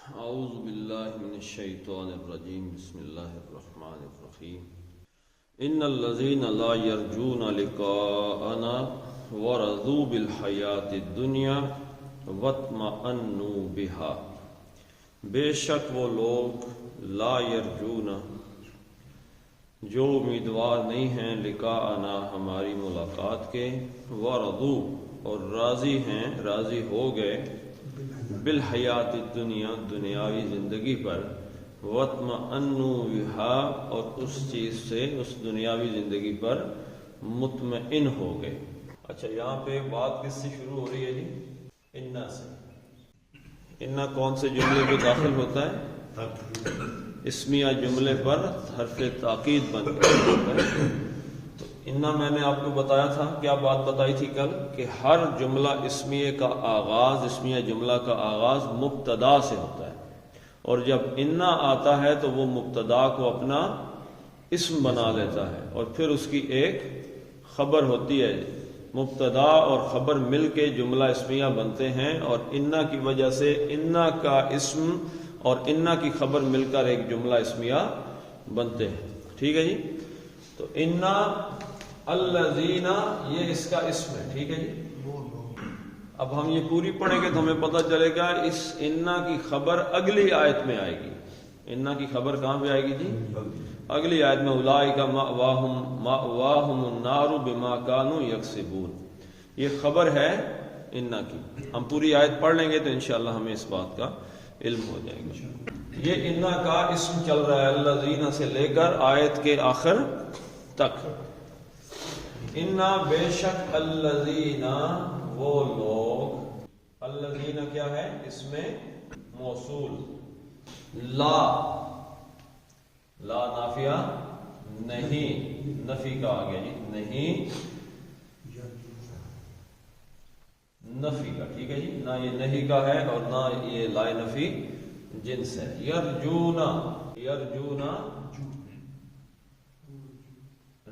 اعوذ باللہ من الشیطان الرجیم بسم اللہ الرحمن الرحیم ان الذین لا یرجون لقاءنا ورضوا بالحیاة الدنیا واطمأنوا بها، بے شک وہ لوگ لا یرجون جو امیدوار نہیں ہیں لقاءنا ہماری ملاقات کے، ورضوا اور راضی ہیں، راضی ہو گئے بالحیات الدنیا دنیاوی زندگی پر، واطمأنوا بها اور اس چیز سے اس دنیاوی زندگی پر مطمئن ہو گئے۔ اچھا، یہاں پہ بات کس سے شروع ہو رہی ہے جی؟ انا سے۔ انا کون سے جملے پہ داخل ہوتا ہے؟ اسمیہ جملے پر حرف تاکید بن گیا۔ تو انا میں نے آپ کو بتایا تھا، کیا بات بتائی تھی کل، کہ ہر جملہ اسمیہ کا آغاز، اسمیہ جملہ کا آغاز مبتدا سے ہوتا ہے، اور جب انا آتا ہے تو وہ مبتدا کو اپنا اسم بنا لیتا ہے، اور پھر اس کی ایک خبر ہوتی ہے۔ مبتدا اور خبر مل کے جملہ اسمیہ بنتے ہیں، اور انا کی وجہ سے انا کا اسم اور انا کی خبر مل کر ایک جملہ اسمیہ بنتے ہیں۔ ٹھیک ہے جی؟ تو انا الذین یہ اس کا اسم ہے۔ ٹھیک ہے جی؟ اب ہم یہ پوری پڑھیں گے تو ہمیں پتہ چلے گا اس انا کی خبر اگلی آیت میں آئے گی۔ انا کی خبر کہاں پہ آئے گی جی؟ اگلی آیت میں اولئک مأواہم النار بما کانوا یکسبون، یہ خبر ہے انا کی۔ ہم پوری آیت پڑھ لیں گے تو انشاءاللہ ہمیں اس بات کا علم ہو جائے گا۔ یہ انا کا اسم چل رہا ہے الذین سے لے کر آیت کے آخر تک۔ انا بے شک الذین وہ لوگ، الذین کیا ہے؟ اس میں موصول، لا نافیہ نہیں، نفی کا آ گیا جی، نہیں نفی کا۔ ٹھیک ہے جی؟ نہ یہ نہیں کا ہے اور نہ یہ لا نفی جنس ہے۔ یرجونا، یرجونا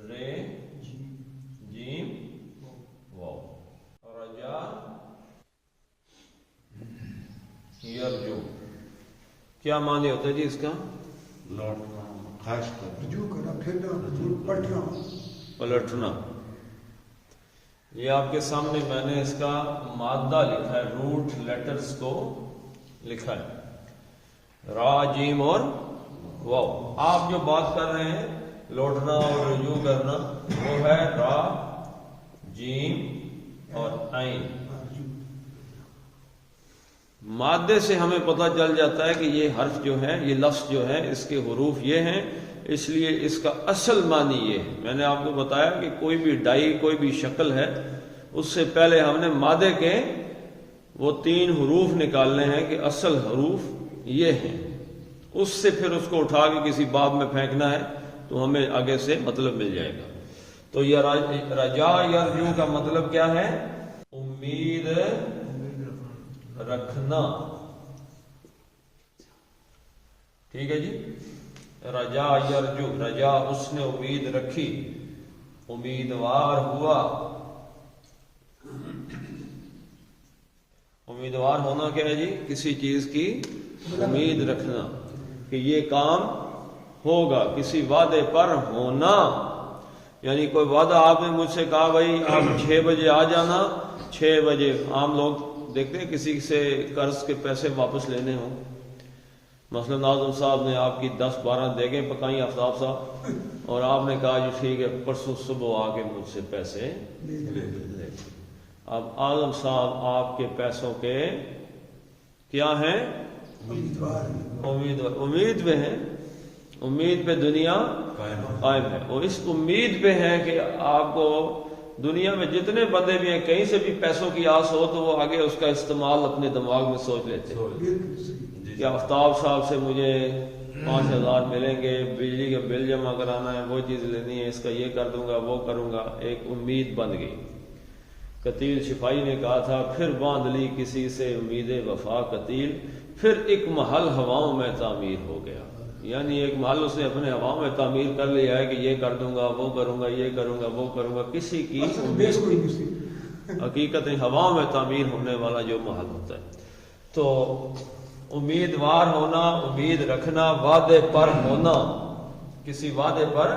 رے جیم واو، رجا یرجو، کیا معنی ہوتا ہے جی اس کا؟ لوٹنا، خاص کر رجوع کرنا، پھرنا، پلٹنا۔ پلٹنا۔ یہ آپ کے سامنے میں نے اس کا مادہ لکھا ہے، روٹ لیٹرز کو لکھا ہے، را جیم اور واو۔ آپ جو بات کر رہے ہیں لوٹنا اور رجوع کرنا، وہ ہے را جیم اور عین۔ مادے سے ہمیں پتہ چل جاتا ہے کہ یہ حرف جو ہے، یہ لفظ جو ہے، اس کے حروف یہ ہیں، اس لیے اس کا اصل معنی یہ ہے۔ میں نے آپ کو بتایا کہ کوئی بھی ڈائی، کوئی بھی شکل ہے، اس سے پہلے ہم نے مادے کے وہ 3 حروف نکالنے ہیں کہ اصل حروف یہ ہیں، اس سے پھر اس کو اٹھا کے کسی باب میں پھینکنا ہے تو ہمیں آگے سے مطلب مل جائے گا۔ تو یہ رجا یرجو کا مطلب کیا ہے؟ امید رکھنا۔ ٹھیک ہے جی؟ رجا یرجو، رجا اس نے امید رکھی، امیدوار ہوا۔ امیدوار ہونا کیا ہے جی؟ کسی چیز کی امید رکھنا کہ یہ کام ہوگا، کسی وعدے پر ہونا۔ یعنی کوئی وعدہ آپ نے مجھ سے کہا بھائی آپ 6 بجے آ جانا، 6 بجے عام لوگ دیکھتے ہیں کسی سے قرض کے پیسے واپس لینے ہوں، مثلا ناظم صاحب نے آپ کی 10-12 دیگیں پکائیں آفتاب صاحب، اور آپ نے کہا جی ٹھیک ہے پرسوں صبح آ کے مجھ سے پیسے لے۔ اب اعظم صاحب آپ کے پیسوں کے کیا ہیں؟ امید پہ ہیں، امید پہ دنیا قائم ہے، اور اس امید پہ ہے کہ آپ کو دنیا میں جتنے بندے بھی ہیں، کہیں سے بھی پیسوں کی آس ہو تو وہ آگے اس کا استعمال اپنے دماغ میں سوچ لیتے ہیں کہ آفتاب صاحب سے مجھے 5000 ملیں گے، بجلی کا بل جمع کرانا ہے، وہ چیز لینی ہے، اس کا یہ کر دوں گا، وہ کروں گا، ایک امید بن گئی۔ قتیل شفائی نے کہا تھا پھر باندھ لی کسی سے امید وفا قتیل، پھر ایک محل ہواؤں میں تعمیر ہو گیا۔ یعنی ایک محل اس نے اپنے ہواؤں میں تعمیر کر لیا ہے کہ یہ کر دوں گا، وہ کروں گا، یہ کروں گا، وہ کروں گا، کسی کی امید حقیقت ہواؤں میں تعمیر ہونے والا جو محل ہوتا ہے۔ تو امیدوار ہونا، امید رکھنا، وعدے پر ہونا، کسی وعدے پر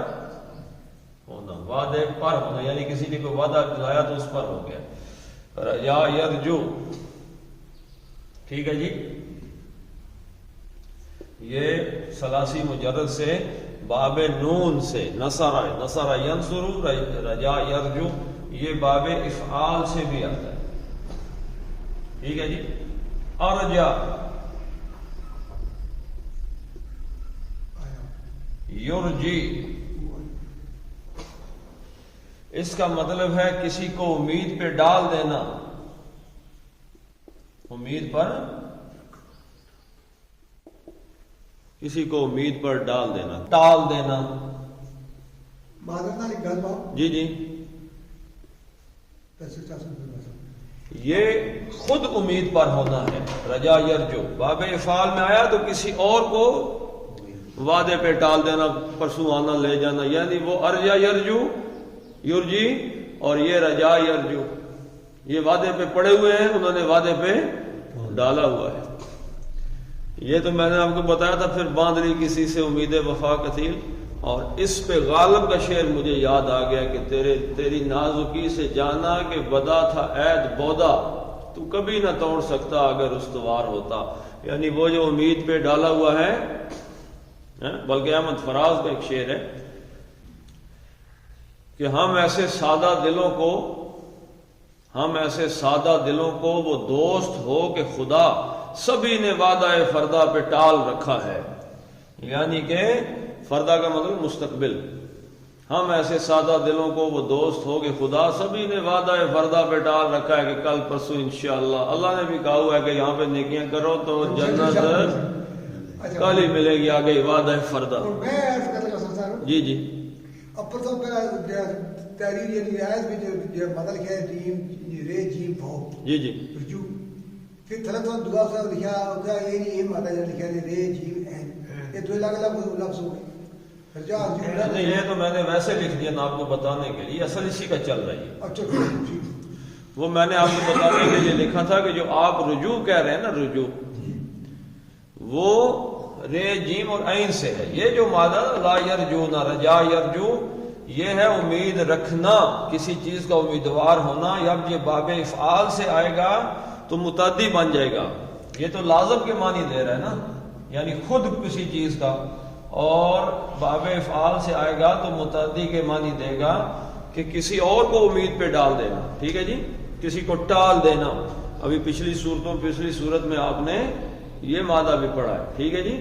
ہونا، وعدے پر ہونا یعنی کسی نے کوئی وعدہ دلایا تو اس پر ہو گیا. رجا یرجو، ٹھیک ہے جی. یہ ثلاثی مجرد سے باب نون سے نصر ینصر رجا یرجو، یہ باب افعال سے بھی آتا ہے. ٹھیک ہے جی. ارجا یرجی، اس کا مطلب ہے کسی کو امید پہ ڈال دینا، امید پر، کسی کو امید پر ڈال دینا، ٹال دینا. معذرت ایک گل باؤ جی جی. یہ خود امید پر ہونا ہے. رجا یرجو باب افعال میں آیا تو کسی اور کو وعدے پہ ٹال دینا، پرسوں آنا لے جانا، یعنی وہ ارجا یرجو یرجی اور یہ رجا یرجو، یہ وعدے پہ پڑے ہوئے ہیں، انہوں نے وعدے پہ ڈالا ہوا ہے. یہ تو میں نے آپ کو بتایا تھا. پھر باندھ لی کسی سے امید وفا کثیر، اور اس پہ غالب کا شعر مجھے یاد آ گیا کہ تیری نازکی سے جانا کہ بدا تھا عید بودا، تو کبھی نہ توڑ سکتا اگر استوار ہوتا. یعنی وہ جو امید پہ ڈالا ہوا ہے، بلکہ احمد فراز کا ایک شعر ہے کہ ہم ایسے سادہ دلوں کو وہ دوست ہو کہ خدا سبھی نے وعدہ فردا پہ ٹال رکھا ہے. یعنی کہ فردا کا مطلب مستقبل. ہم ایسے سادہ دلوں کو وہ دوست ہو کہ خدا سبھی نے وعدہ فردا پہ ٹال رکھا ہے کہ کل پرسوں انشاءاللہ. اللہ نے بھی کہا ہوا ہے کہ یہاں پہ نیکیاں کرو تو جنت کل ہی ملے گی، آگے وعدہ فردا. جی جی. اب تو تحریر یعنی آیت میں جو مطلب ہے جیم رے جیم بھو جی جی رجوع، پھر تھلت و دعا سے لکھا ہوگا یہ نہیں یہ مطلب لکھا ہے رے جیم این، یہ دو الگ الگ لفظ ہو گئے. رجا نہیں، یہ تو میں نے ویسے لکھ دیا نا آپ کو بتانے کے لیے، اصل اسی کا چل رہی ہے. اچھا وہ میں نے آپ کو بتانے کے لیے لکھا تھا کہ جو آپ رجوع کہہ رہے ہیں نا، رجوع وہ رے جیم اور عین سے ہے. یہ جو مادہ لا یرجونا رجا یرجو، یہ ہے امید رکھنا، کسی چیز کا امیدوار ہونا. اب یہ باب افعال سے آئے گا تو متعدی بن جائے گا. یہ تو لازم کے معنی دے رہا ہے نا، یعنی خود کسی چیز کا، اور باب افعال سے آئے گا تو متعدی کے معنی دے گا کہ کسی اور کو امید پہ ڈال دینا. ٹھیک ہے جی. کسی کو ٹال دینا. ابھی پچھلی صورت میں آپ نے یہ مادہ بھی پڑھا ہے. ٹھیک ہے جی.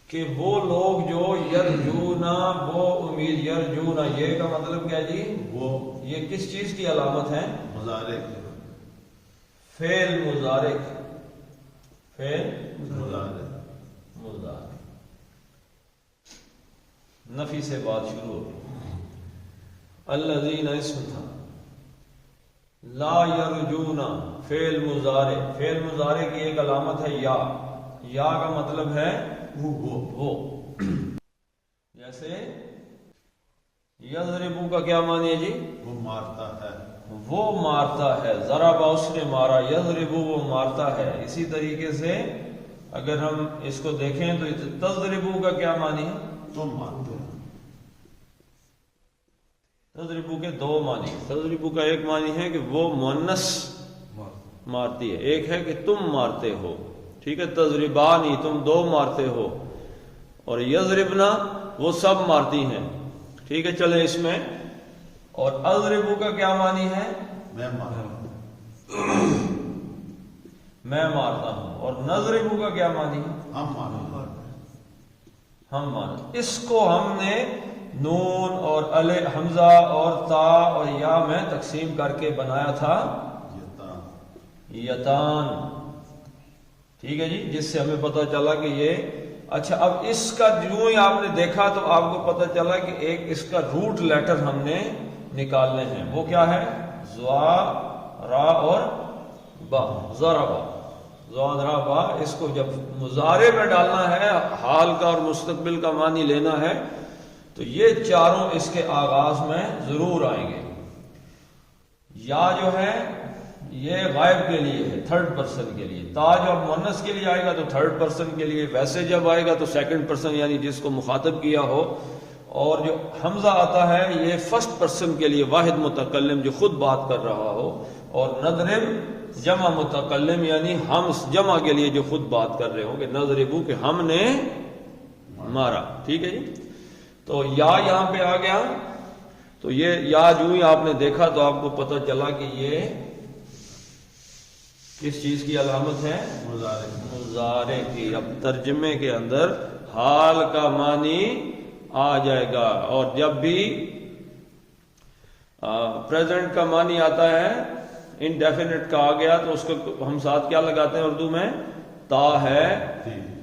کہ وہ لوگ جو یرجونا، وہ امید، یرجونا یہ کا مطلب کیا جی؟ وہ یہ کس چیز کی علامت ہے؟ مضارع، فعل مضارع، فعل مضارع. نفی سے بات شروع ہو گئی. الذین اسم تھا، لا یرجونا فعل مضارع. فعل مضارع کی ایک علامت ہے یا کا مطلب ہے وہ. جیسے یضربو کا کیا معنی ہے جی؟ وہ مارتا ہے، وہ مارتا ہے. ضربہ اس نے مارا، یضربو وہ مارتا ہے. اسی طریقے سے اگر ہم اس کو دیکھیں تو تضربو کا کیا معنی ہے؟ تم مارتے ہو. تضربو کے دو معنی. تضربو کا ایک معنی ہے کہ وہ مؤنث مارتی ہے، ایک ہے کہ تم مارتے ہو. ٹھیک ہے. تضربانی تم دو مارتے ہو، اور یضربنا وہ سب مارتی ہیں. ٹھیک ہے. چلے اس میں. اور اضربو کا کیا معنی ہے؟ میں مارتا ہوں، میں مارتا ہوں. اور نضربو کا کیا معنی ہے؟ ہم مارتے. ہم مارتے. اس کو ہم نے نون اور حمزہ اور تا اور یا میں تقسیم کر کے بنایا تھا یتان. ٹھیک ہے جی. جس سے ہمیں پتہ چلا کہ یہ اچھا. اب اس کا جو ہی آپ نے دیکھا تو آپ کو پتہ چلا کہ ایک اس کا روٹ لیٹر ہم نے نکالنے ہیں. وہ کیا ہے؟ زوا، را اور با. ضربا، زوا، را، با. اس کو جب مضارع میں ڈالنا ہے، حال کا اور مستقبل کا معنی لینا ہے، تو یہ چاروں اس کے آغاز میں ضرور آئیں گے. یا جو ہے یہ غائب کے لیے ہے، تھرڈ پرسن کے لیے. تا جب مؤنث کے لیے آئے گا تو تھرڈ پرسن کے لیے، ویسے جب آئے گا تو سیکنڈ پرسن یعنی جس کو مخاطب کیا ہو. اور جو حمزہ آتا ہے یہ فرسٹ پرسن کے لیے، واحد متکلم جو خود بات کر رہا ہو. اور نضرب جمع متکلم یعنی ہم جمع کے لیے جو خود بات کر رہے ہوں کہ نضربو کہ ہم نے مارا. ٹھیک ہے جی. تو یا یہاں پہ آ گیا. تو یہ یا جو ہی آپ نے دیکھا تو آپ کو پتہ چلا کہ یہ کس چیز کی علامت ہے؟ مضارع کی. اب ترجمے کے اندر حال کا معنی آ جائے گا. اور جب بھی پریزنٹ کا معنی آتا ہے انڈیفینٹ کا آ گیا تو اس کو ہم ساتھ کیا لگاتے ہیں اردو میں؟ تا ہے،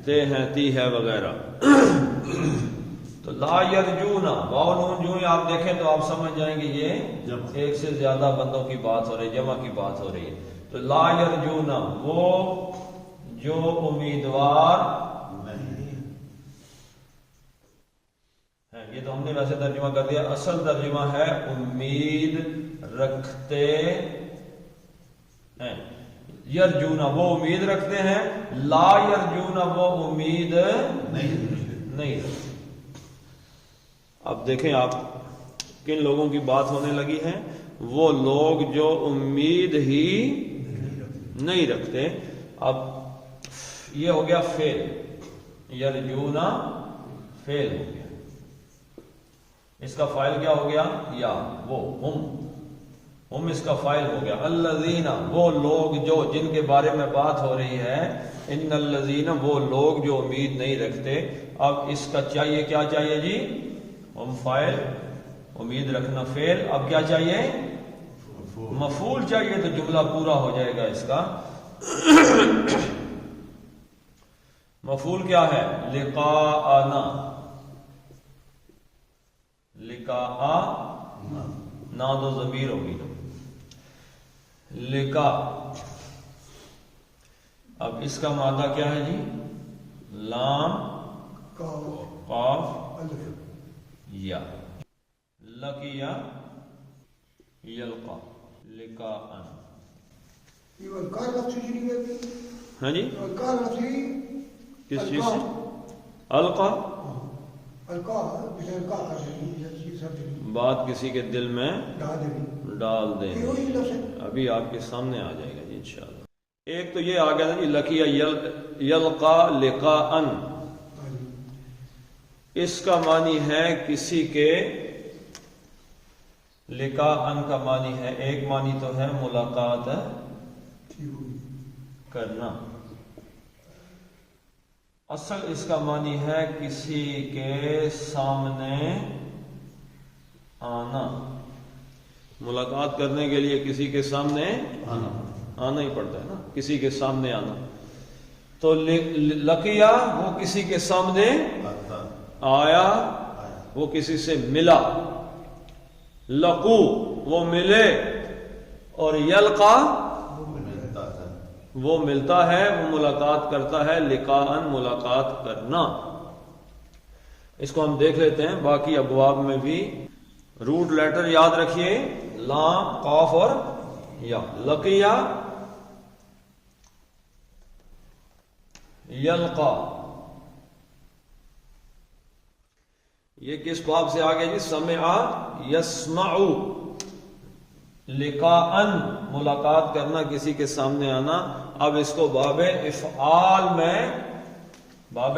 تے ہیں، تی ہے وغیرہ. تو لا یرجونا واو نون جو ہی آپ دیکھیں تو آپ سمجھ جائیں گے یہ ایک سے زیادہ بندوں کی بات ہو رہی ہے، جمع کی بات ہو رہی ہے. تو لا یرجونا وہ جو امیدوار نہیں ہے. یہ تو ہم نے ویسے ترجمہ کر دیا، اصل ترجمہ ہے امید رکھتے ہیں. یرجونا وہ امید رکھتے ہیں، لا یرجونا وہ امید نہیں رکھتے. اب دیکھیں آپ کن لوگوں کی بات ہونے لگی ہے؟ وہ لوگ جو امید ہی نہیں رکھتے. اب یہ ہو گیا فعل، یرجونا فعل ہو گیا. اس کا فاعل کیا ہو گیا؟ یا وہ ہم اس کا فاعل ہو گیا. الذین وہ لوگ جو جن کے بارے میں بات ہو رہی ہے، ان الذین وہ لوگ جو امید نہیں رکھتے. اب اس کا چاہیے کیا چاہیے جی؟ ہم فاعل، امید رکھنا فعل. اب کیا چاہیے؟ مفعول چاہیے. تو جملہ پورا ہو جائے گا اس کا. مفعول کیا ہے؟ لقاءنا. لقاء نا تو ضمیر ہوگی. لقاء. اب اس کا مادہ کیا ہے جی؟ لام قاف یا. لقیا یلقا لقاء. ہاں جی کس چیز سے؟ القا. بات کسی کے دل میں ڈال دیں. ابھی آپ کے سامنے آ جائے گا جی انشاءاللہ. ایک تو یہ آ گیا جی لقیا یلقا لقاء. اس کا معنی ہے کسی کے، لقاء کا معنی ہے، ایک معنی تو ہے ملاقات کرنا. اصل اس کا معنی ہے کسی کے سامنے آنا. ملاقات کرنے کے لیے کسی کے سامنے آنا ہی پڑتا ہے نا، کسی کے سامنے آنا. تو لقیا وہ کسی کے سامنے آیا، وہ کسی سے ملا. لقو وہ ملے. اور یلقا وہ ملتا ہے، وہ ملاقات کرتا ہے. لقاء ملاقات کرنا. اس کو ہم دیکھ لیتے ہیں باقی ابواب میں بھی. روٹ لیٹر یاد رکھیے، لام قاف اور یا. لقیا یلقا. یہ کس باب سے آگے جی؟ سمع یسمع. لقاء ملاقات کرنا، کسی کے سامنے آنا. اب اس کو باب افعال میں، باب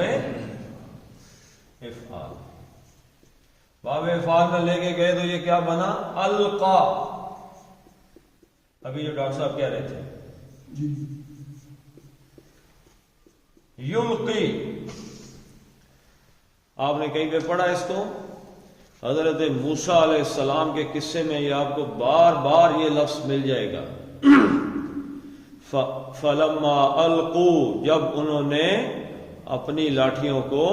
افعال، باب افعال میں لے کے گئے تو یہ کیا بنا؟ القا. ابھی جو ڈاکٹر صاحب کہہ رہے تھے یلقی. آپ نے کہیں پہ پڑھا اس کو؟ حضرت موسیٰ علیہ السلام کے قصے میں یہ آپ کو بار بار یہ لفظ مل جائے گا. فلما القوا جب انہوں نے اپنی لاٹھیوں کو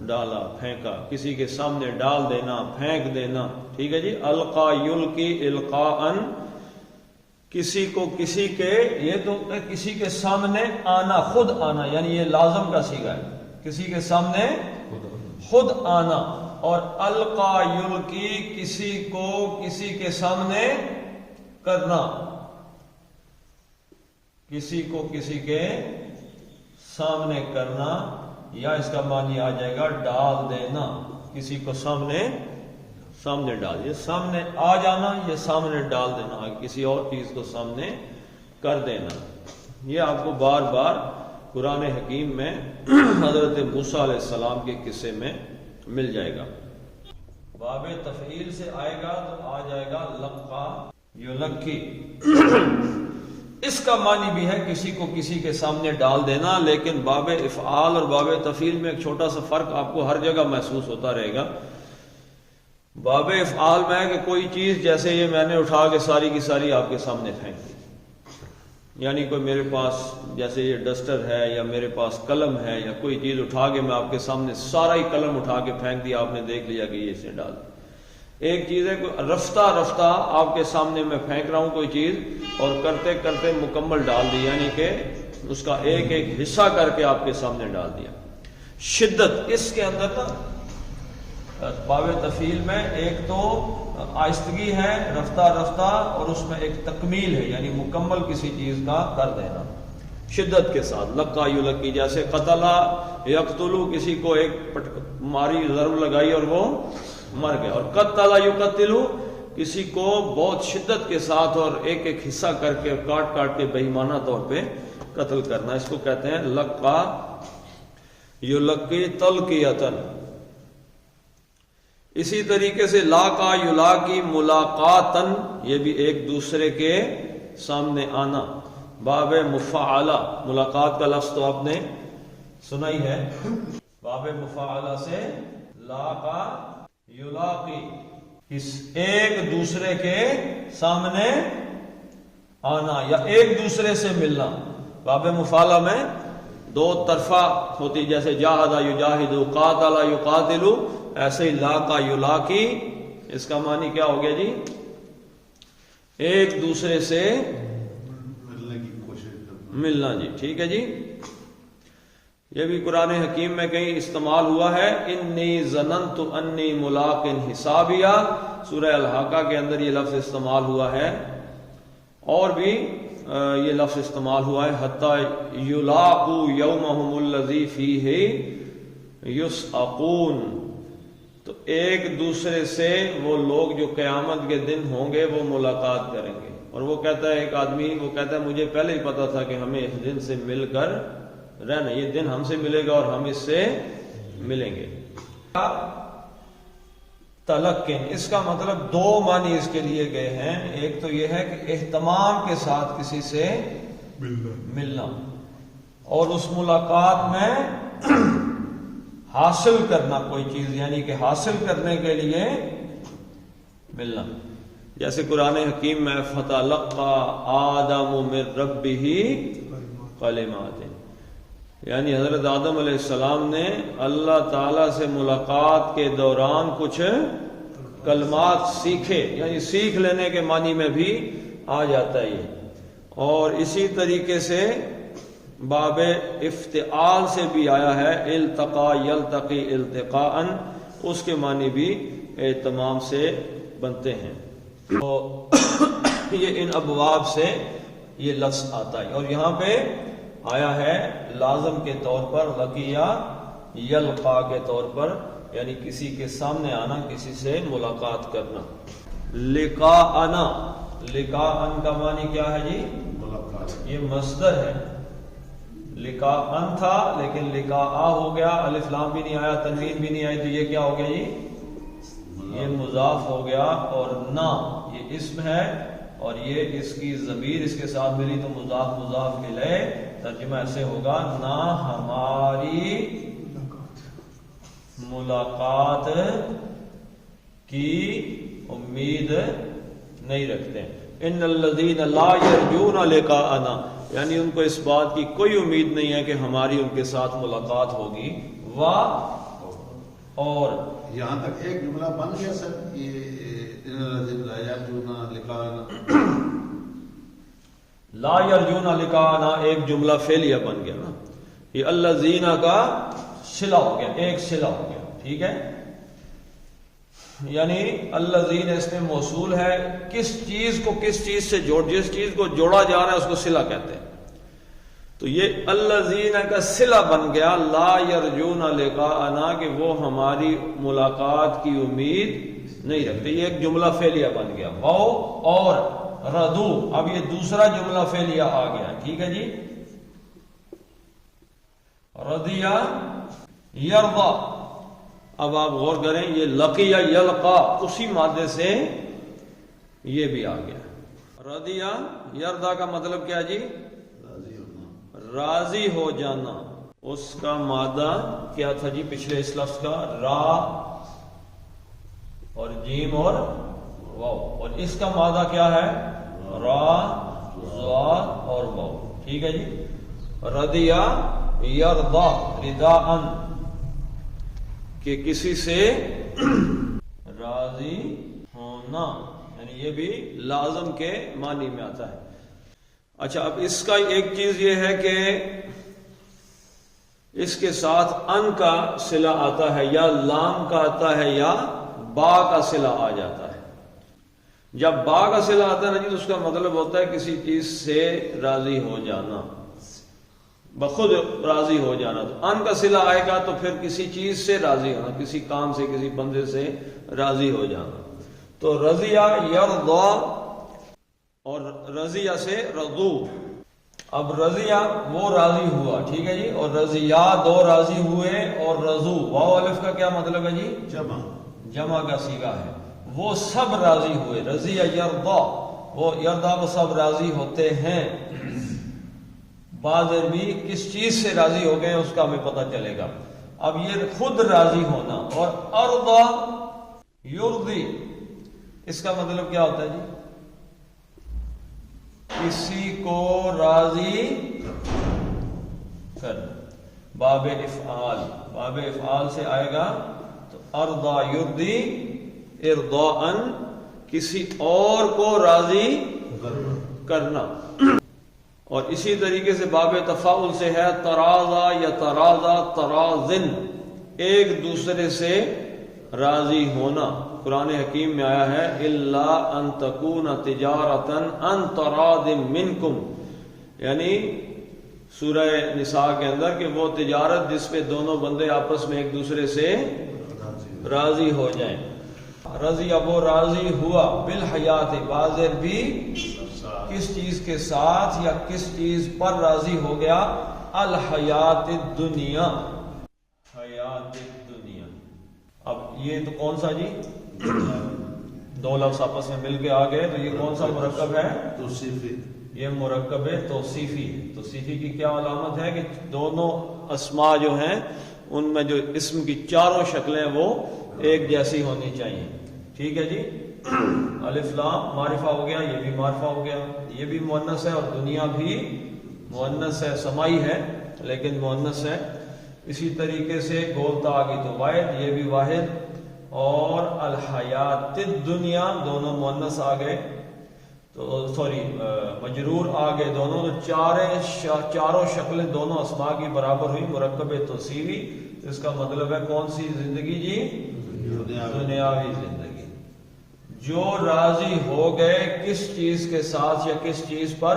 ڈالا، پھینکا. کسی کے سامنے ڈال دینا، پھینک دینا. ٹھیک ہے جی. القا یلقی القاء. کسی کو کسی کے، یہ تو کسی کے سامنے آنا، خود آنا، یعنی یہ لازم کا صیغہ ہے. کسی کے سامنے خود آنا. اور القا یلقی کسی کو کسی کے سامنے کرنا. کسی کو کسی کے سامنے کرنا، یا اس کا معنی آ جائے گا ڈال دینا، کسی کو سامنے ڈال، یہ سامنے آ جانا، یہ سامنے ڈال دینا، کسی اور چیز کو سامنے کر دینا۔ یہ آپ کو بار بار قرآن حکیم میں حضرت موسیٰ علیہ السلام کے قصے میں مل جائے گا۔ باب تفعیل سے آئے گا تو آ جائے گا لقا یلقی، اس کا معنی بھی ہے کسی کو کسی کے سامنے ڈال دینا، لیکن باب افعال اور باب تفعیل میں ایک چھوٹا سا فرق آپ کو ہر جگہ محسوس ہوتا رہے گا۔ باب افعال میں ہے کہ کوئی چیز جیسے یہ میں نے اٹھا کے ساری کی ساری آپ کے سامنے پھینک دی، یعنی کوئی میرے پاس جیسے یہ ڈسٹر ہے یا میرے پاس قلم ہے یا کوئی چیز اٹھا کے میں آپ کے سامنے سارا ہی قلم اٹھا کے پھینک دیا، آپ نے دیکھ لیا کہ یہ اسے ڈال دیا۔ ایک چیز ہے کہ رفتہ رفتہ آپ کے سامنے میں پھینک رہا ہوں کوئی چیز اور کرتے کرتے مکمل ڈال دی، یعنی کہ اس کا ایک ایک حصہ کر کے آپ کے سامنے ڈال دیا۔ شدت اس کے اندر نا باب تفعیل میں ایک تو آہستگی ہے، رفتہ رفتہ، اور اس میں ایک تکمیل ہے، یعنی مکمل کسی چیز کا کر دینا شدت کے ساتھ۔ لقا یلقی، جیسے قتلا یقتلو، کسی کو ایک ماری ضرب لگائی اور وہ مر گیا، اور قتلا یقتلو، کسی کو بہت شدت کے ساتھ اور ایک ایک حصہ کر کے کاٹ کاٹ کے بے ایمانہ طور پہ قتل کرنا، اس کو کہتے ہیں لقا یلقی تلقیتن۔ اسی طریقے سے لاقا یلاقی ملاقاتن، یہ بھی ایک دوسرے کے سامنے آنا۔ باب مفاعلہ، ملاقات کا لفظ تو آپ نے سنا ہی ہے، باب مفاعلہ سے لاقا یلاقی، اس ایک دوسرے کے سامنے آنا یا ایک دوسرے سے ملنا۔ باب مفاعلہ میں دو طرفہ ہوتی، جیسے جاہد یجاہد، قاتل یقاتل، ایسے ہی لاقا یلاقی، اس کا معنی کیا ہو گیا جی؟ ایک دوسرے سے ملنے کی کوشش کرنا، ملنا جی، ٹھیک ہے جی۔ یہ بھی قرآن حکیم میں کہیں استعمال ہوا ہے، انی ظننت انی ملاق حسابیہ، سورہ الحاقہ کے اندر یہ لفظ استعمال ہوا ہے، اور بھی یہ لفظ استعمال ہوا ہے، حتی یلاقوا یومہم الذی فیہ یسعقون، تو ایک دوسرے سے وہ لوگ جو قیامت کے دن ہوں گے وہ ملاقات کریں گے۔ اور وہ کہتا ہے ایک آدمی، وہ کہتا ہے مجھے پہلے ہی پتا تھا کہ ہمیں اس دن سے مل کر رہنا، یہ دن ہم سے ملے گا اور ہم اس سے ملیں گے۔ تلقن، اس کا مطلب دو معنی اس کے لیے گئے ہیں، ایک تو یہ ہے کہ اہتمام کے ساتھ کسی سے ملنا، اور اس ملاقات میں حاصل کرنا کوئی چیز، یعنی کہ حاصل کرنے کے لیے ملنا، جیسے قرآن حکیم میں فتلقى آدم من ربہ کلمات، یعنی حضرت آدم علیہ السلام نے اللہ تعالیٰ سے ملاقات کے دوران کچھ کلمات سیکھے، یعنی سیکھ لینے کے معنی میں بھی آ جاتا ہے یہ۔ اور اسی طریقے سے باب افتعال سے بھی آیا ہے، التقا یلتقی التقاء، اس کے معنی بھی اہتمام سے بنتے ہیں۔ تو یہ ان ابواب سے یہ لفظ آتا ہے، اور یہاں پہ آیا ہے لازم کے طور پر، لقیہ یلقا کے طور پر، یعنی کسی کے سامنے آنا، کسی سے ملاقات کرنا۔ لقاءنا، لقاءن کا معنی کیا ہے جی؟ ملاقات، یہ مصدر ہے، لقاءن تھا لیکن لقاء ہو گیا، الف لام بھی نہیں آیا، تنوین بھی نہیں آئی، تو یہ کیا ہو گیا جی؟ یہ مضاف ہو گیا، اور نہ یہ اسم ہے، اور یہ اس کی ضمیر اس کے ساتھ ملی تو مضاف مضاف الیہ، ترجمہ ایسے ہوگا نہ ہماری ملاقات کی امید نہیں رکھتے۔ ان الذین لا یرجون لقاءنا، یعنی ان کو اس بات کی کوئی امید نہیں ہے کہ ہماری ان کے ساتھ ملاقات ہوگی۔ اور یہاں تک ایک جملہ بن گیا سر، یہ ان الذین لا یرجون لقاءنا، لا یرجون لقاءنا ایک جملہ فعلیہ بن گیا نا، یہ الذین کا صلہ ہو گیا، ایک صلہ ہو گیا، ٹھیک ہے، یعنی الذین اس میں موصول ہے، کس چیز کو کس چیز سے جوڑ، جس چیز کو جوڑا جا رہا ہے اس کو صلہ کہتے ہیں۔ تو یہ الذین کا صلہ بن گیا لا یرجون لقاءنا، کہ وہ ہماری ملاقات کی امید نہیں رکھتے. یہ ایک جملہ فعلیہ بن گیا، واو اور ردو. اب یہ دوسرا جملہ فعلیہ آ گیا. ٹھیک ہے جی. رضیہ یرضا. اب آپ غور کریں، یہ لقیہ یلقا اسی مادے سے یہ بھی آ گیا. رضیہ یرضا کا مطلب کیا جی؟ راضی ہو جانا. اس کا مادہ کیا تھا جی پچھلے اس لفظ کا؟ را اور جیم اور واو. اور اس کا مادہ کیا ہے؟ را زا اور واو. ٹھیک ہے جی. رضیہ یرضا رداءً، کہ کسی سے راضی ہونا، یعنی یہ بھی لازم کے معنی میں آتا ہے. اچھا، اب اس کا ایک چیز یہ ہے کہ اس کے ساتھ ان کا صلہ آتا ہے، یا لام کا آتا ہے، یا با کا صلہ آ جاتا ہے. جب با کا صلہ آتا ہے نا جی، تو اس کا مطلب ہوتا ہے کسی چیز سے راضی ہو جانا، بخود راضی ہو جانا. تو ان کا صلہ آئے گا تو پھر کسی چیز سے راضی ہونا، کسی کام سے، کسی بندے سے راضی ہو جانا. تو رضیہ یرضا اور رضیہ سے رضو. اب رضیہ وہ راضی ہوا، ٹھیک ہے جی، اور رضیہ دو راضی ہوئے، اور رضو واو الف کا کیا مطلب ہے جی؟ جمع کا صیغہ ہے. وہ سب راضی ہوئے. رضیہ یرضا، وہ یرضا وہ سب راضی ہوتے ہیں. بعض عربی کس چیز سے راضی ہو گئے اس کا ہمیں پتہ چلے گا. اب یہ خود راضی ہونا. اور ارضا یرضی، اس کا مطلب کیا ہوتا ہے جی؟ کسی کو راضی کرنا. باب افعال، باب افعال سے آئے گا تو ارضا یرضی ارضاءً، کسی اور کو راضی کرنا. اور اسی طریقے سے باب تفاعل سے ہے ترازا یا ترازا ترازن، ایک دوسرے سے راضی ہونا. قرآن حکیم میں آیا ہے الا ان تکون تجارتا ان تراض منکم، یعنی سورہ نساء کے اندر کہ وہ تجارت جس پہ دونوں بندے آپس میں ایک دوسرے سے راضی ہو جائیں. رضی، اب وہ راضی ہوا بالحیات، بازر بھی کس چیز کے ساتھ یا کس چیز پر راضی ہو گیا؟ الحیات الدنیا، حیات الدنیا. اب یہ تو کون سا جی؟ دو لفظ آپس میں مل کے آ گئے، تو یہ کون سا مرکب ہے؟ توصیفی. یہ مرکب توصیفی. توصیفی کی کیا علامت ہے؟ کہ دونوں اسما جو ہیں ان میں جو اسم کی چاروں شکلیں وہ ایک جیسی ہونی چاہیے. ٹھیک ہے جی. الف لام معرفہ ہو گیا، یہ بھی معرفہ ہو گیا، یہ بھی مؤنث ہے، اور دنیا بھی مؤنث ہے، سمائی ہے لیکن مؤنث ہے. اسی طریقے سے گولتا آ گئی تو واحد، یہ بھی واحد. اور الحیات الدنیا دونوں مؤنث آ گئے، تو سوری مجرور آ گئے دونوں، تو چاروں شکلیں دونوں اسماء کی برابر ہوئی. مرکب توصیفی، اس کا مطلب ہے کون سی زندگی جی؟ دنیاوی زندگی. جو راضی ہو گئے کس چیز کے ساتھ یا کس چیز پر؟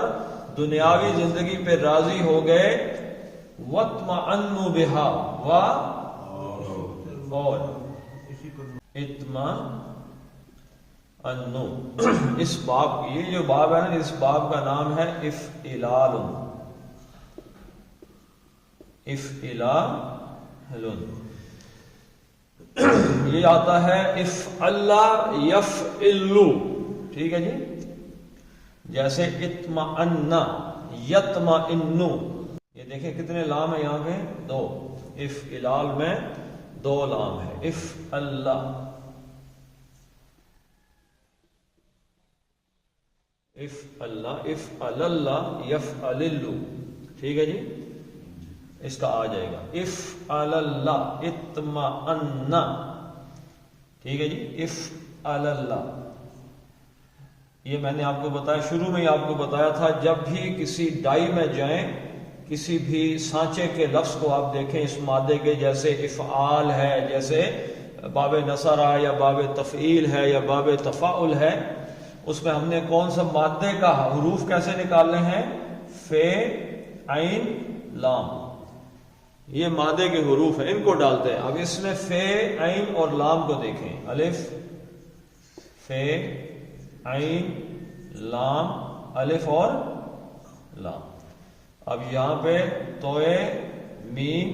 دنیاوی زندگی پہ راضی ہو گئے. وَاطْمَأَنُّوا بِهَا، اور اطمئنوا. اس باب، یہ جو باب ہے نا، اس باب کا نام ہے افعلال. افعلال یہ آتا ہے افعل یفعل. ٹھیک ہے جی. جیسے اطمئن یطمئن، یہ دیکھیں کتنے لام ہیں یہاں پہ؟ دو. افعلال میں دو لام ہے. افعل، افعل، افعل اللہ، یفعل اللہ. ٹھیک ہے جی. اس کا آ جائے گا افعل اللہ، اطمئن. ٹھیک ہے جی. افعل اللہ، یہ میں نے آپ کو بتایا، شروع میں ہی آپ کو بتایا تھا، جب بھی کسی ڈائی میں جائیں، کسی بھی سانچے کے لفظ کو آپ دیکھیں اس مادے کے، جیسے افعال ہے، جیسے باب نصر ہے، یا باب تفعیل ہے، یا باب تفاعل ہے، اس میں ہم نے کون سا مادے کا حروف کیسے نکالنے ہیں؟ فے عین لام، یہ مادے کے حروف ہیں، ان کو ڈالتے ہیں. اب اس میں فے عین اور لام کو دیکھیں، الف فے عین لام، الف اور لام. اب یہاں پہ توئے میم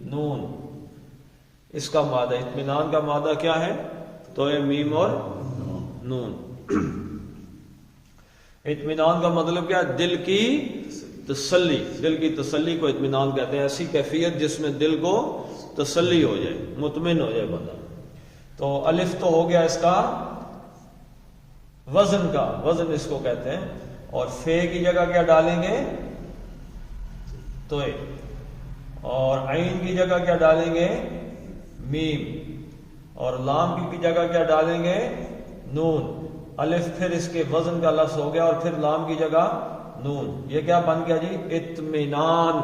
نون، اس کا مادہ اطمینان کا مادہ کیا ہے؟ توئے میم اور نون. اطمینان کا مطلب کیا ہے؟ دل کی تسلی. دل کی تسلی کو اطمینان کہتے ہیں، ایسی کیفیت جس میں دل کو تسلی ہو جائے، مطمئن ہو جائے بندہ. تو الف تو ہو گیا اس کا وزن کا، وزن اس کو کہتے ہیں. اور فے کی جگہ کیا ڈالیں گے؟ توئے. اور عین کی جگہ کیا ڈالیں گے؟ میم. اور لام کی جگہ کیا ڈالیں گے؟ نون. الف پھر اس کے وزن کا لفظ ہو گیا، اور پھر لام کی جگہ نون. یہ کیا بن گیا جی؟ اطمینان.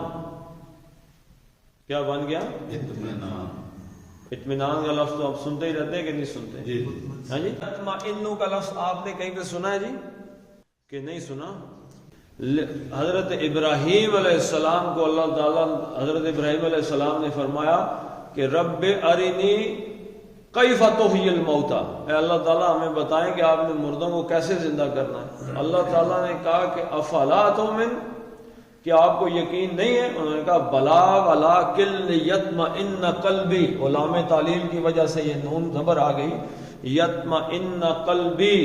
کیا بن گیا؟ اطمینان. اطمینان کا لفظ تو آپ سنتے ہی رہتے ہیں کہ نہیں سنتے؟ جی ہاں جی. اطمئنو کا لفظ آپ نے کہیں پہ سنا ہے جی کہ نہیں سنا؟ حضرت ابراہیم علیہ السلام کو اللہ تعالیٰ، حضرت ابراہیم علیہ السلام نے فرمایا کہ رب ارنی کیف تحیی الموتى، اے اللہ تعالیٰ ہمیں بتائیں کہ آپ نے مردوں کو کیسے زندہ کرنا ہے. اللہ تعالیٰ نے کہا کہ افلا تؤمن، کہ آپ کو یقین نہیں ہے؟ انہوں نے کہا بلا ولکن یطمئن قلبی. علام تعلیل کی وجہ سے یہ نون زبر آ گئی. یطمئن قلبی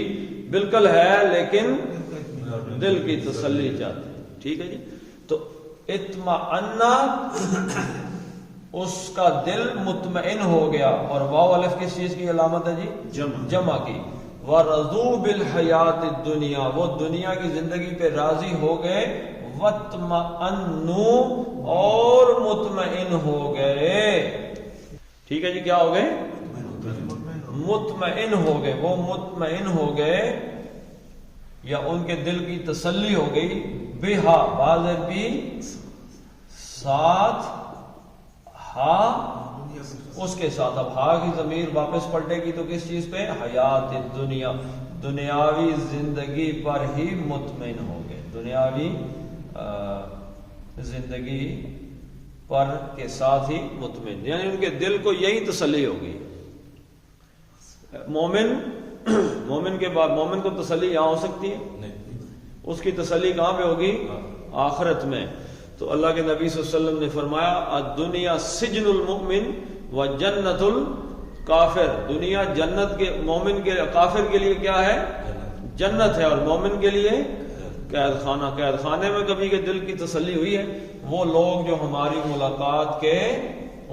بالکل ہے، لیکن دل کی تسلی چاہتے ہیں. ٹھیک ہے جی. تو اطمئن، اس کا دل مطمئن ہو گیا. اور واو الف کس چیز کی علامت ہے جی؟ جمع کی. وَرَضُوا بِالْحَيَاةِ الدُّنْيَا، وہ دنیا کی زندگی پہ راضی ہو گئے. وَاطْمَأَنُّوا، اور مطمئن ہو گئے. ٹھیک ہے جی. کیا ہو گئے؟ مطمئن ہو گئے. وہ مطمئن ہو گئے یا ان کے دل کی تسلی ہو گئی. بہا بازر بھی ساتھ، ہا اس کے ساتھ. اب ہا کی ضمیر واپس پلٹے گی تو کس چیز پہ؟ حیات دنیا، دنیاوی زندگی پر ہی مطمئن ہو گئے. دنیاوی زندگی پر کے ساتھ ہی مطمئن، یعنی ان کے دل کو یہی تسلی ہوگی. مومن کے بعد مومن کو تسلی یہاں ہو سکتی ہے؟ اس کی تسلی کہاں پہ ہوگی؟ آخرت میں. تو اللہ کے نبی صلی اللہ علیہ وسلم نے فرمایا الدنیا سجن المؤمن و جنت الکافر. دنیا جنت کے، مومن کے، کافر کے لیے کیا ہے؟ جنت ہے، اور مومن کے لیے قید خانہ. قید خانے میں کبھی کے دل کی تسلی ہوئی ہے؟ وہ لوگ جو ہماری ملاقات کے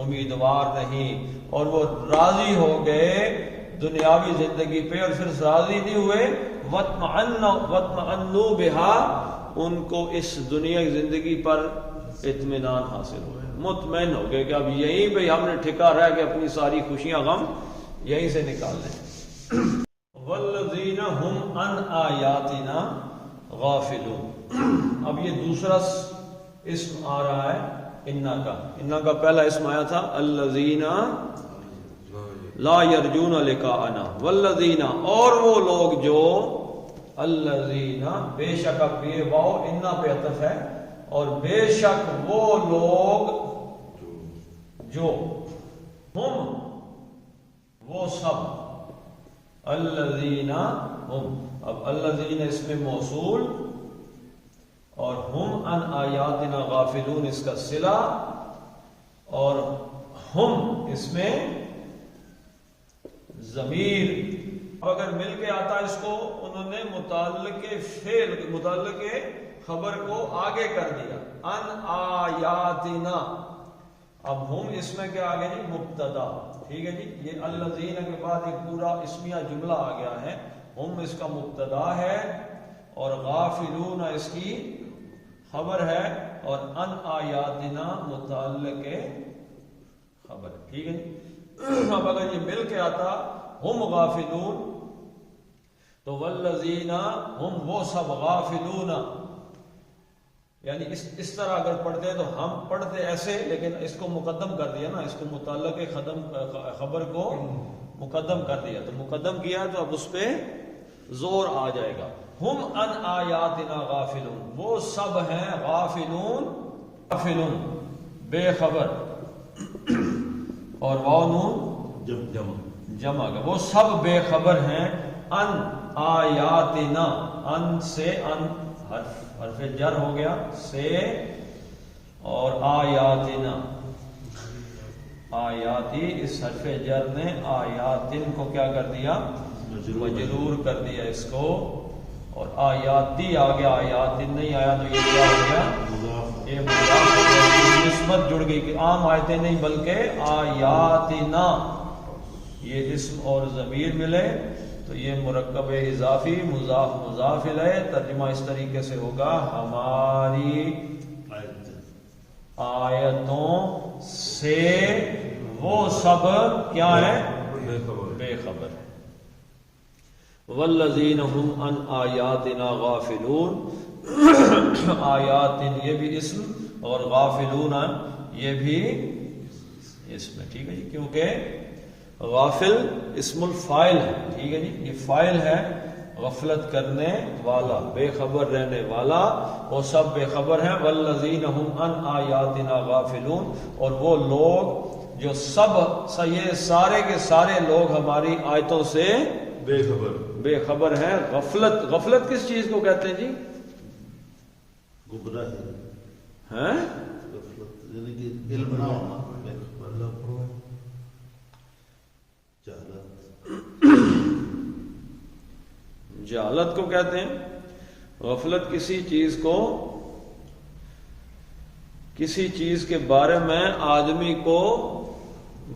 امیدوار نہیں اور وہ راضی ہو گئے دنیاوی زندگی پہ، اور پھر راضی نہیں ہوئے. وَاطْمَأَنُّوا بِهَا، ان کو اس دنیا کی زندگی پر اطمینان حاصل ہوئے، مطمئن ہو گئے کہ اب یہیں پہ ہم نے ٹھکا رہ کے اپنی ساری خوشیاں غم یہیں سے نکال لیں. وَالَّذِينَ هُمْ عَنْ آيَاتِنَا غَافِلُونَ. اب یہ دوسرا اسم آ رہا ہے انا کا. انا کا پہلا اسم آیا تھا الذین لا یرجون لقاءنا. والذین، اور وہ لوگ جو، الذین بے شک، اب یہ واو انا پہ عطف ہے، اور بے شک وہ لوگ جو، ہم وہ سب، الذین ہم. اب الذین اس میں موصول اور ہم عن آیاتنا غافلون اس کا صلہ، اور ہم اس میں ضمیر. اب اگر مل کے آتا اس کو، انہوں نے متعلق فعل، متعلق خبر کو آگے کر دیا، ان آیاتنا. اب ہم اس میں کیا آگے جی؟ مبتدا. ٹھیک ہے جی. یہ الذین کے بعد ایک پورا اسمیہ جملہ آ گیا ہے. ہم اس کا مبتدا ہے، اور غافلون اس کی خبر ہے، اور ان آیاتنا متعلق خبر. ٹھیک ہے جی. اب اگر یہ مل کے آتا ہم غافلون، تو والذین ہم وہ سب غافلون، یعنی اس طرح اگر پڑھتے تو ہم پڑھتے ایسے، لیکن اس کو مقدم کر دیا نا، اس کو متعلق خبر کو مقدم کر دیا. تو مقدم کیا تو اب اس پہ زور آ جائے گا. ہم ان آیاتنا غافلون، وہ سب ہیں غافلون غافلون بے خبر، اور واو نون جمع کا، وہ سب بے خبر ہیں ان آیاتنا، ان سے ان حرف جر ہو گیا سے، اور آیاتنا آیاتی، اس حرف جر نے آیاتن کو کیا کر دیا؟ مجرور کر دیا اس کو، اور آیاتی آ گیا، آیاتن نہیں آیا تو یہ کیا ہو گیا؟ یہ نسبت جڑ گئی کہ عام آیتیں نہیں بلکہ آیاتنا، یہ اسم اور ضمیر ملے تو یہ مرکب اضافی مضاف مضاف الیہ، ترجمہ اس طریقے سے ہوگا ہماری آیتوں سے وہ سب کیا ہے؟ بے خبر ہے۔ والذین ہم عن آیاتنا غافلون، آیاتن یہ بھی اسم اور غافلون یہ بھی اسم ہے، ٹھیک ہے جی، کیونکہ غافل اسم الفاعل ہے، ٹھیک ہے جی، یہ فاعل ہے غفلت کرنے والا، بے خبر رہنے والا، وہ سب بے خبر ہیں۔ والذین ہم عن آیاتنا غافلون، اور وہ لوگ جو یہ سارے کے سارے لوگ ہماری آیتوں سے بے خبر ہیں۔ غفلت کس چیز کو کہتے ہیں جی؟ گمراہی، ہیں؟ یعنی کہ علم نہ ہونا، جہالت کو کہتے ہیں۔ غفلت کسی چیز کے بارے میں آدمی کو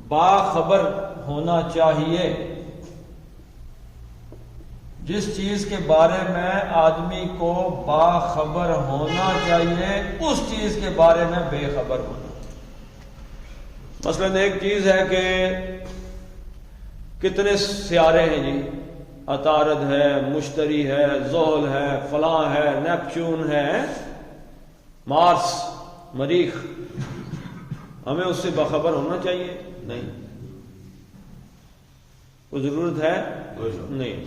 باخبر ہونا چاہیے، جس چیز کے بارے میں آدمی کو باخبر ہونا چاہیے اس چیز کے بارے میں بے خبر ہونا۔ مثلا ایک چیز ہے کہ کتنے سیارے ہیں جی، عطارد ہے، مشتری ہے، زحل ہے، فلاں ہے، نیپچون ہے، مارس، مریخ، ہمیں اس سے باخبر ہونا چاہیے؟ نہیں، کوئی ضرورت ہے؟ نہیں۔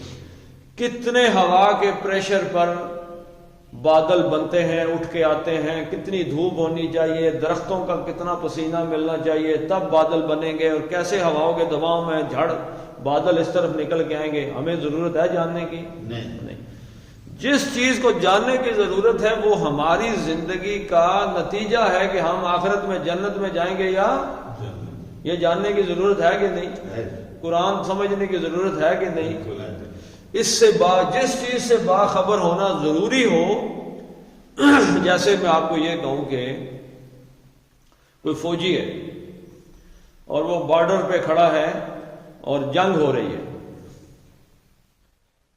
کتنے ہوا کے پریشر پر بادل بنتے ہیں، اٹھ کے آتے ہیں، کتنی دھوپ ہونی چاہیے، درختوں کا کتنا پسینہ ملنا چاہیے تب بادل بنیں گے، اور کیسے ہواؤں کے دباؤ میں جھڑ بادل اس طرف نکل کے آئیں گے، ہمیں ضرورت ہے جاننے کی؟ نہیں۔ جس چیز کو جاننے کی ضرورت ہے وہ ہماری زندگی کا نتیجہ ہے کہ ہم آخرت میں جنت میں جائیں گے یا یہ جاننے کی ضرورت ہے کہ نہیں؟ قرآن سمجھنے کی ضرورت ہے کہ نہیں؟ اس سے جس چیز سے باخبر ہونا ضروری ہو، جیسے میں آپ کو یہ کہوں کہ کوئی فوجی ہے اور وہ بارڈر پہ کھڑا ہے اور جنگ ہو رہی ہے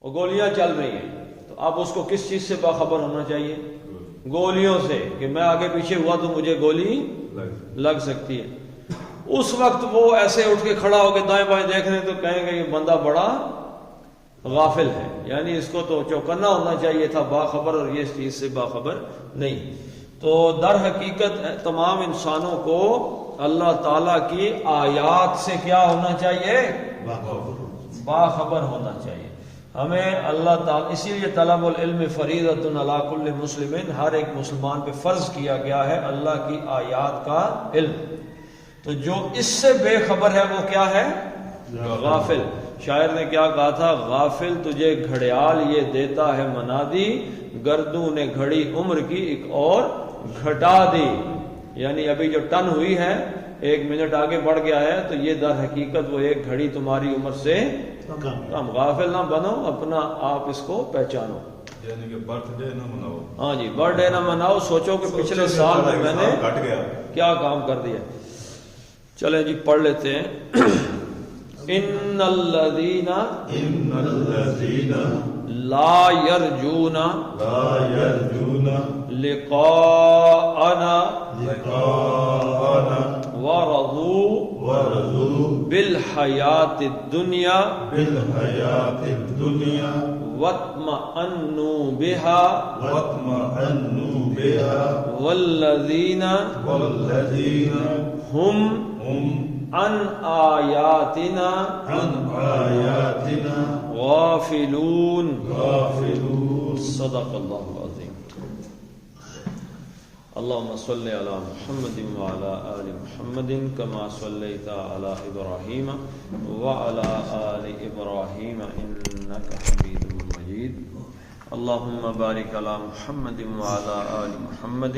اور گولیاں چل رہی ہیں، تو اب اس کو کس چیز سے باخبر ہونا چاہیے؟ گولیوں سے، کہ میں آگے پیچھے ہوا تو مجھے گولی لگ سکتی ہے۔ اس وقت وہ ایسے اٹھ کے کھڑا ہو کے دائیں بائیں دیکھ رہے تو کہیں گے یہ بندہ بڑا غافل ہے، یعنی اس کو تو چوکنا ہونا چاہیے تھا، باخبر، اور یہ اس چیز سے باخبر نہیں۔ تو در حقیقت تمام انسانوں کو اللہ تعالیٰ کی آیات سے کیا ہونا چاہیے؟ باخبر ہونا چاہیے۔ ہمیں اللہ تعالیٰ، اسی لیے طلب العلم فریضۃ علی کل مسلم، ہر ایک مسلمان پہ فرض کیا گیا ہے اللہ کی آیات کا علم۔ تو جو اس سے بے خبر ہے وہ کیا ہے؟ غافل۔ شاعر نے کیا کہا تھا؟ غافل تجھے گھڑیال یہ دیتا ہے منادی، گردوں نے گھڑی عمر کی ایک اور گھٹا دی۔ یعنی ابھی جو ٹن ہوئی ہے 1 منٹ آگے بڑھ گیا ہے، تو یہ در حقیقت وہ ایک گھڑی تمہاری عمر سے کم۔ غافل نہ بنو، اپنا آپ اس کو پہچانو، یعنی کہ برتھ ڈے نہ مناؤ۔ ہاں جی، برتھ ڈے نہ مناؤ، سوچو کہ پچھلے سال میں نے کیا کام کر دیا۔ چلیں جی پڑھ لیتے ہیں۔ ان الذین لا یرجون لقاءنا ورضوا بالحیات الدنیا واطمأنوا بها والذین ہم عن آیاتنا غافلون۔ صدق اللہ العظیم۔ اللهم صل على محمد وعلى آل محمد كما صليت على إبراهيم وعلى آل إبراهيم إنك حميد مجيد اللهم بارك على محمد وعلى آل محمد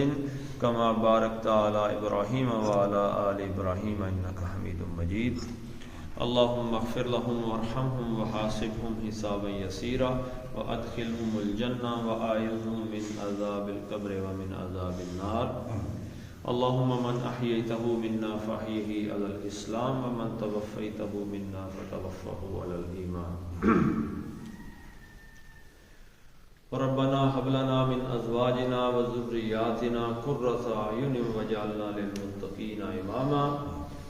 كما باركت على إبراهيم وعلى آل إبراهيم إنك حميد مجيد اللهم اغفر لهم وارحمهم وحاسبهم حسابا يسيرا وادخلهم الجنة وآيهم من عذاب القبر ومن عذاب النار اللهم من أحييته منا فأحيه على الإسلام ومن توفيته منا فتوفه على الإيمان ربنا هب لنا من أزواجنا وذرياتنا قرة أعين واجعلنا للمتقين إماما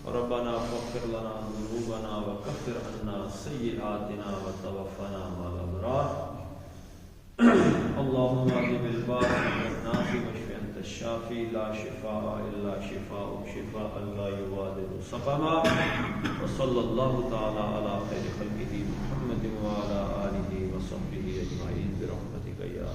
ربنا فاغفر لنا ذنوبنا وكفر عنا سيئاتنا وتوفنا مع الأبرار اللهم اذهب الباس من الناس واشف أنت الشافي لا شفاء إلا شفاءك شفاء لا يغادر سقما وصلى الله تعالى على خير خلقه محمد وعلى آله وصحبه أجمعين برحمتك يا